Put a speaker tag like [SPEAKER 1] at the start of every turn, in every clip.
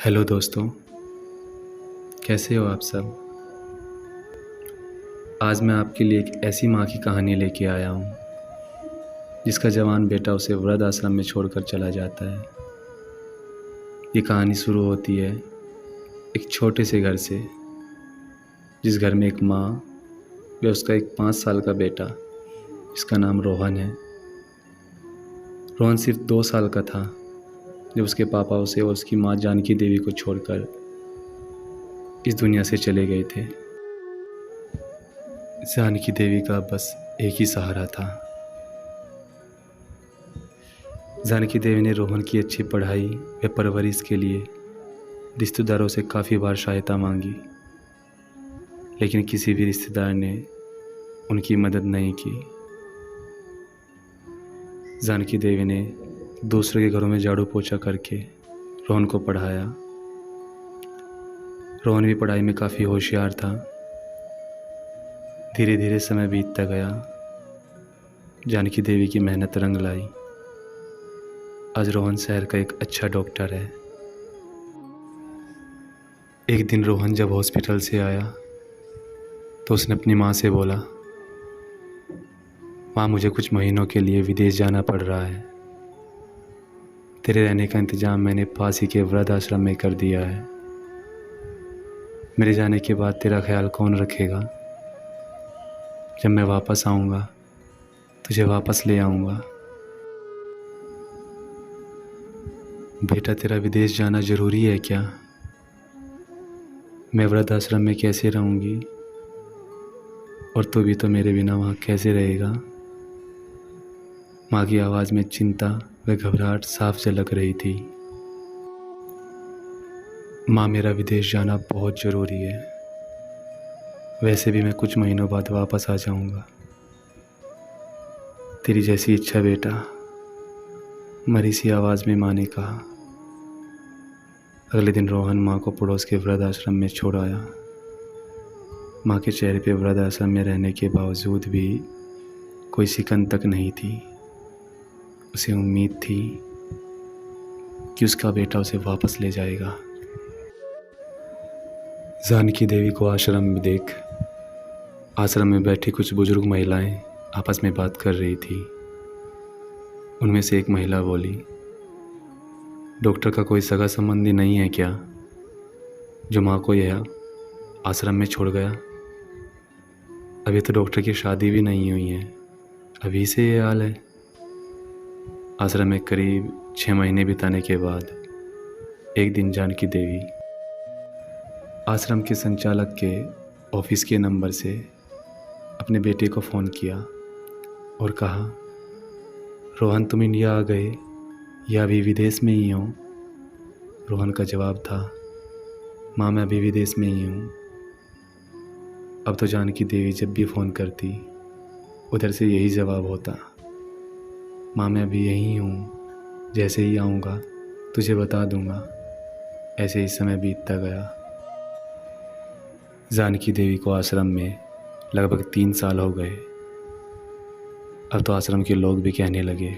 [SPEAKER 1] Hello दोस्तों, कैसे हो आप सब। आज मैं आपके लिए एक ऐसी माँ की कहानी लेके आया हूँ जिसका जवान बेटा उसे वृद्ध आश्रम में छोड़कर चला जाता है। ये कहानी शुरू होती है एक छोटे से घर से, जिस घर में एक माँ व उसका एक 5 साल का बेटा जिसका नाम रोहन है। रोहन सिर्फ 2 साल का था जब उसके पापा उसे और उसकी माँ जानकी देवी को छोड़कर इस दुनिया से चले गए थे। जानकी देवी का बस एक ही सहारा था। जानकी देवी ने रोहन की अच्छी पढ़ाई व परवरिश के लिए रिश्तेदारों से काफ़ी बार सहायता मांगी, लेकिन किसी भी रिश्तेदार ने उनकी मदद नहीं की। जानकी देवी ने दूसरे के घरों में झाड़ू पोछा करके रोहन को पढ़ाया। रोहन भी पढ़ाई में काफ़ी होशियार था। धीरे धीरे समय बीतता गया। जानकी देवी की मेहनत रंग लाई। आज रोहन शहर का एक अच्छा डॉक्टर है। एक दिन रोहन जब हॉस्पिटल से आया तो उसने अपनी माँ से बोला, माँ मुझे कुछ महीनों के लिए विदेश जाना पड़ रहा है। तेरे रहने का इंतज़ाम मैंने पास ही के वृद्ध आश्रम में कर दिया है। मेरे जाने के बाद तेरा ख्याल कौन रखेगा। जब मैं वापस आऊँगा तुझे वापस ले आऊँगा। बेटा तेरा विदेश जाना ज़रूरी है क्या। मैं वृद्ध आश्रम में कैसे रहूँगी, और तू भी तो मेरे बिना वहाँ कैसे रहेगा। माँ की आवाज़ में चिंता व घबराहट साफ झलक रही थी। माँ मेरा विदेश जाना बहुत ज़रूरी है। वैसे भी मैं कुछ महीनों बाद वापस आ जाऊँगा। तेरी जैसी इच्छा बेटा, मरी सी आवाज़ में माँ ने कहा। अगले दिन रोहन माँ को पड़ोस के वृद्ध आश्रम में छोड़ आया। माँ के चेहरे पे वृद्ध आश्रम में रहने के बावजूद भी कोई सिकन तक नहीं थी। उसे उम्मीद थी कि उसका बेटा उसे वापस ले जाएगा। जानकी देवी को आश्रम में देख आश्रम में बैठी कुछ बुजुर्ग महिलाएं आपस में बात कर रही थी। उनमें से एक महिला बोली, डॉक्टर का कोई सगा संबंधी नहीं है क्या जो माँ को यह आश्रम में छोड़ गया। अभी तो डॉक्टर की शादी भी नहीं हुई है, अभी से ये हाल है। आश्रम में करीब 6 महीने बिताने के बाद एक दिन जानकी देवी आश्रम के संचालक के ऑफिस के नंबर से अपने बेटे को फ़ोन किया और कहा, रोहन तुम इंडिया आ गए या अभी विदेश में ही हो। रोहन का जवाब था, माँ मैं अभी विदेश में ही हूँ। अब तो जानकी देवी जब भी फ़ोन करती उधर से यही जवाब होता, माँ मैं अभी यहीं हूँ, जैसे ही आऊँगा तुझे बता दूँगा। ऐसे ही समय बीतता गया। जानकी देवी को आश्रम में लगभग 3 साल हो गए। अब तो आश्रम के लोग भी कहने लगे,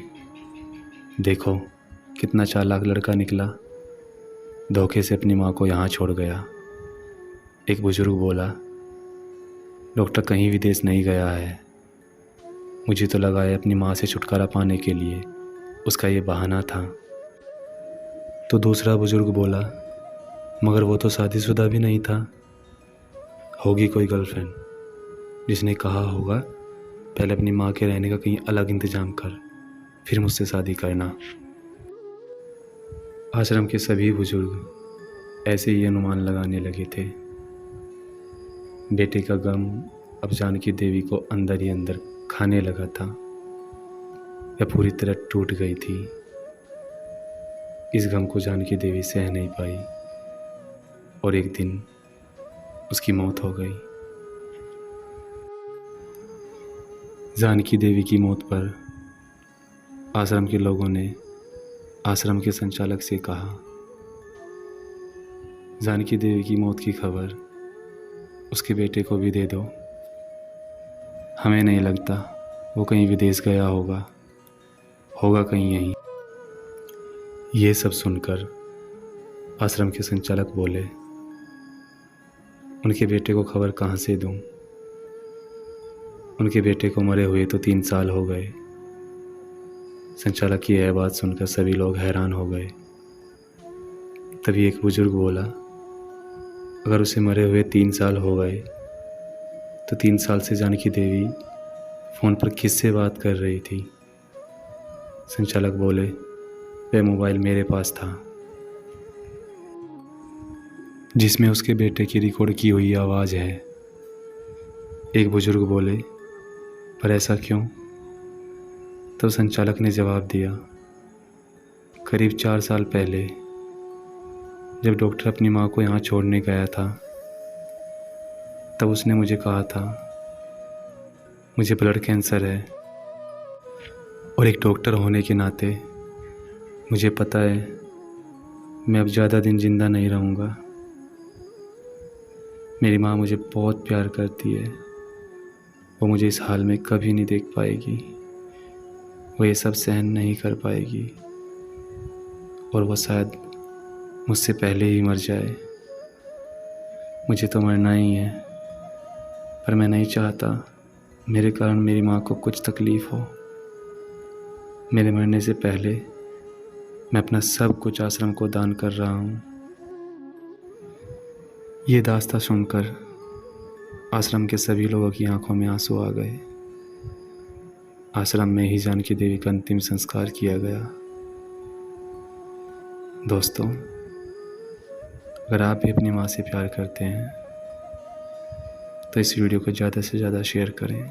[SPEAKER 1] देखो कितना चालाक लड़का निकला, धोखे से अपनी माँ को यहाँ छोड़ गया। एक बुजुर्ग बोला, डॉक्टर कहीं विदेश नहीं गया है। मुझे तो लगा है अपनी माँ से छुटकारा पाने के लिए उसका ये बहाना था। तो दूसरा बुजुर्ग बोला, मगर वो तो शादीशुदा भी नहीं था। होगी कोई गर्लफ्रेंड जिसने कहा होगा पहले अपनी माँ के रहने का कहीं अलग इंतज़ाम कर, फिर मुझसे शादी करना। आश्रम के सभी बुजुर्ग ऐसे ही अनुमान लगाने लगे थे। बेटे का गम अब जानकी देवी को अंदर ही अंदर खाने लगा था। वह पूरी तरह टूट गई थी। इस गम को जानकी देवी सह नहीं पाई और एक दिन उसकी मौत हो गई। जानकी देवी की मौत पर आश्रम के लोगों ने आश्रम के संचालक से कहा, जानकी देवी की मौत की खबर उसके बेटे को भी दे दो। हमें नहीं लगता वो कहीं विदेश गया होगा कहीं यहीं। ये सब सुनकर आश्रम के संचालक बोले, उनके बेटे को खबर कहाँ से दूँ? उनके बेटे को मरे हुए तो 3 साल हो गए। संचालक की यह बात सुनकर सभी लोग हैरान हो गए। तभी एक बुजुर्ग बोला, अगर उसे मरे हुए 3 साल हो गए तो 3 साल से जानकी देवी फ़ोन पर किससे बात कर रही थी? संचालक बोले, वह मोबाइल मेरे पास था जिसमें उसके बेटे की रिकॉर्ड की हुई आवाज़ है। एक बुजुर्ग बोले, पर ऐसा क्यों? तो संचालक ने जवाब दिया, करीब 4 साल पहले जब डॉक्टर अपनी माँ को यहाँ छोड़ने गया था, तब उसने मुझे कहा था, मुझे ब्लड कैंसर है और एक डॉक्टर होने के नाते मुझे पता है मैं अब ज़्यादा दिन ज़िंदा नहीं रहूँगा। मेरी माँ मुझे बहुत प्यार करती है, वो मुझे इस हाल में कभी नहीं देख पाएगी, वो ये सब सहन नहीं कर पाएगी और वो शायद मुझसे पहले ही मर जाए। मुझे तो मरना ही है, पर मैं नहीं चाहता मेरे कारण मेरी माँ को कुछ तकलीफ़ हो। मेरे मरने से पहले मैं अपना सब कुछ आश्रम को दान कर रहा हूँ। ये दास्तां सुनकर आश्रम के सभी लोगों की आंखों में आंसू आ गए। आश्रम में ही जानकी देवी का अंतिम संस्कार किया गया। दोस्तों, अगर आप भी अपनी माँ से प्यार करते हैं तो इस वीडियो को ज़्यादा से ज़्यादा शेयर करें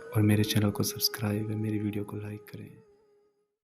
[SPEAKER 1] और मेरे चैनल को सब्सक्राइब और मेरी वीडियो को लाइक करें।